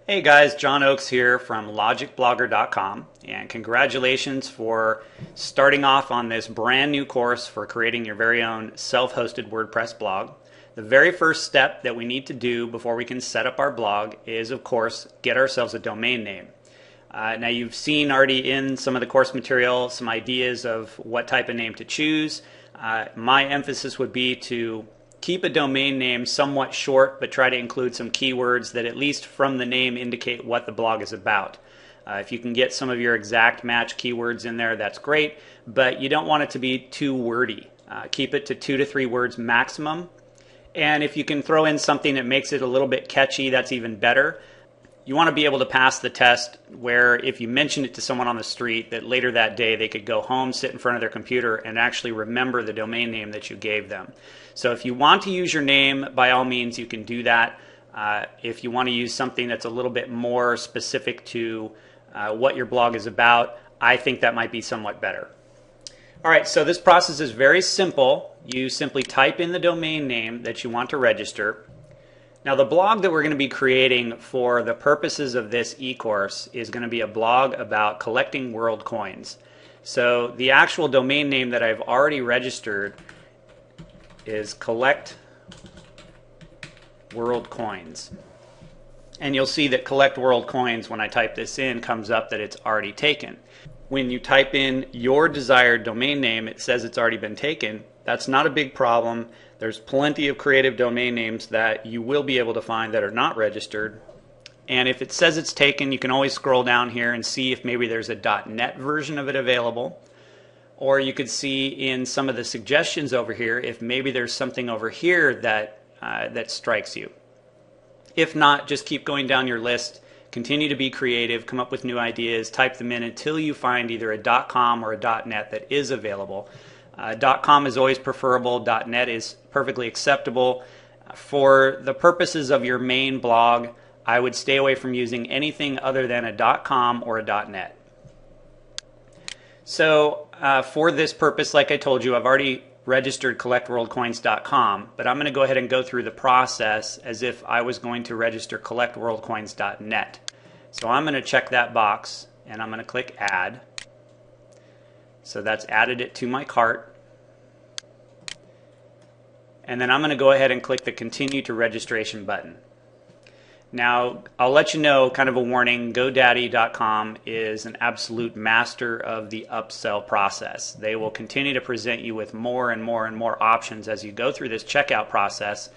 Hey guys, John Oakes here from logicblogger.com, and congratulations for starting off on this brand new course for creating your very own self-hosted WordPress blog. The very first step that we need to do before we can set up our blog is, of course, get ourselves a domain name. Now you've seen already in some of the course material some ideas of what type of name to choose. My emphasis would be to keep a domain name somewhat short, but try to include some keywords that at least from the name indicate what the blog is about. If you can get some of your exact match keywords in there, that's great, but you don't want it to be too wordy. Keep it to 2 to 3 words maximum. And if you can throw in something that makes it a little bit catchy, that's even better. You want to be able to pass the test where if you mention it to someone on the street, that later that day they could go home, sit in front of their computer, and actually remember the domain name that you gave them. So if you want to use your name, by all means you can do that. If you want to use something that's a little bit more specific to what your blog is about, I think that might be somewhat better. All right, so this process is very simple. You simply type in the domain name that you want to register. Now the blog that we're going to be creating for the purposes of this e-course is going to be a blog about collecting world coins. So the actual domain name that I've already registered is Collect World Coins. And you'll see that Collect World Coins, when I type this in, comes up that it's already taken. When you type in your desired domain name, it says it's already been taken. That's not a big problem. There's plenty of creative domain names that you will be able to find that are not registered. And if it says it's taken, you can always scroll down here and see if maybe there's a .net version of it available. Or you could see in some of the suggestions over here if maybe there's something over here that, that strikes you. If not, just keep going down your list. Continue to be creative, come up with new ideas, type them in until you find either a .com or a .net that is available. .com is always preferable. .net is perfectly acceptable. For the purposes of your main blog, I would stay away from using anything other than a .com or a .net. So for this purpose, like I told you, I've already registered collectworldcoins.com, but I'm going to go ahead and go through the process as if I was going to register collectworldcoins.net. So I'm going to check that box and I'm going to click Add. So that's added it to my cart. And then I'm going to go ahead and click the Continue to Registration button. Now, I'll let you know, kind of a warning, GoDaddy.com is an absolute master of the upsell process. They will continue to present you with more and more and more options as you go through this checkout process.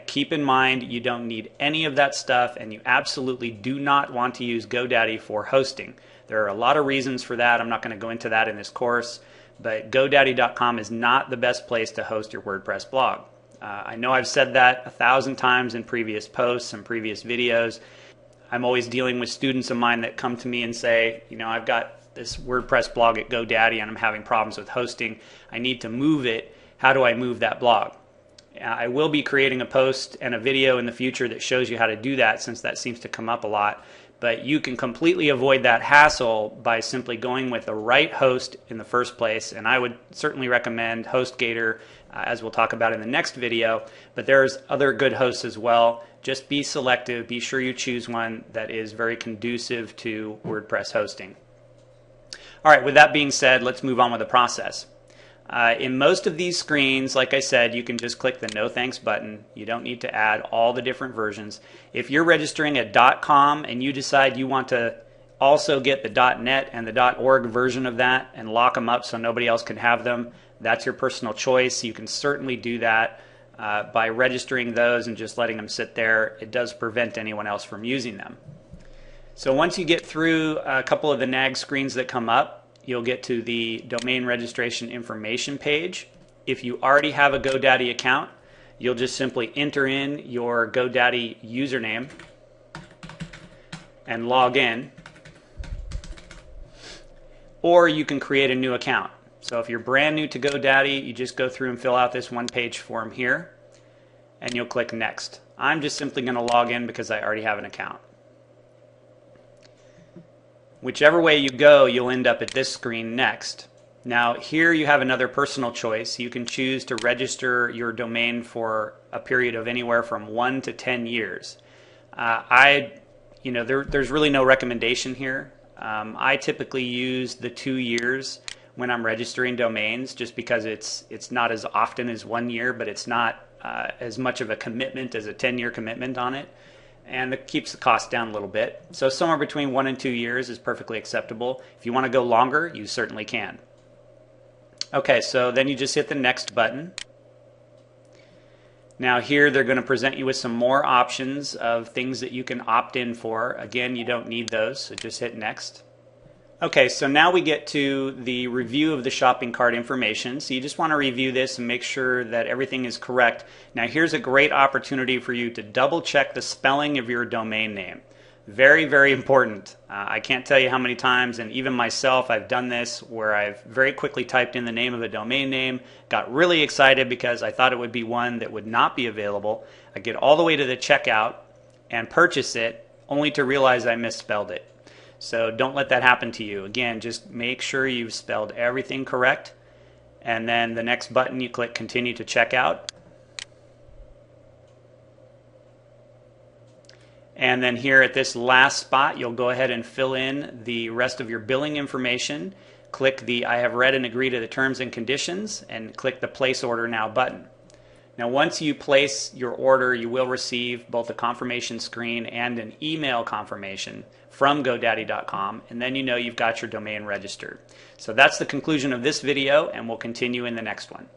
Keep in mind you don't need any of that stuff, and you absolutely do not want to use GoDaddy for hosting. There are a lot of reasons for that. I'm not going to go into that in this course, but GoDaddy.com is not the best place to host your WordPress blog. I know I've said that 1,000 times in previous posts and previous videos. I'm always dealing with students of mine that come to me and say, you know, I've got this WordPress blog at GoDaddy and I'm having problems with hosting. I need to move it. How do I move that blog? I will be creating a post and a video in the future that shows you how to do that, since that seems to come up a lot. But you can completely avoid that hassle by simply going with the right host in the first place. And I would certainly recommend HostGator, as we'll talk about in the next video. But there's other good hosts as well. Just be selective. Be sure you choose one that is very conducive to WordPress hosting. All right, with that being said, let's move on with the process. In most of these screens, like I said, you can just click the No Thanks button. You don't need to add all the different versions. If you're registering a .com and you decide you want to also get the .net and the .org version of that and lock them up so nobody else can have them, that's your personal choice. You can certainly do that by registering those and just letting them sit there. It does prevent anyone else from using them. So once you get through a couple of the nag screens that come up, you'll get to the domain registration information page. If you already have a GoDaddy account, you'll just simply enter in your GoDaddy username and log in. Or you can create a new account. So if you're brand new to GoDaddy, you just go through and fill out this one-page form here, and you'll click Next. I'm just simply going to log in because I already have an account. Whichever way you go, you'll end up at this screen next. Now here you have another personal choice. You can choose to register your domain for a period of anywhere from 1 to 10 years. I there's really no recommendation here. I typically use the 2 years when I'm registering domains, just because it's not as often as 1 year, but it's not as much of a commitment as a 10-year commitment on it, and it keeps the cost down a little bit. So somewhere between 1 and 2 years is perfectly acceptable. If you want to go longer, you certainly can. Okay, so then you just hit the next button. Now here they're going to present you with some more options of things that you can opt in for. Again, you don't need those, so just hit next. Okay, so now we get to the review of the shopping cart information. So you just want to review this and make sure that everything is correct. Now here's a great opportunity for you to double check the spelling of your domain name. Very, very important. I can't tell you how many times, and even myself, I've done this where I've very quickly typed in the name of a domain name, got really excited because I thought it would be one that would not be available. I get all the way to the checkout and purchase it, only to realize I misspelled it. So don't let that happen to you. Again, just make sure you've spelled everything correct, and then the next button you click Continue to Checkout. And then here at this last spot, you'll go ahead and fill in the rest of your billing information. Click the I have read and agree to the terms and conditions, and click the Place Order Now button. Now once you place your order, you will receive both a confirmation screen and an email confirmation from GoDaddy.com, and then you know you've got your domain registered. So that's the conclusion of this video, and we'll continue in the next one.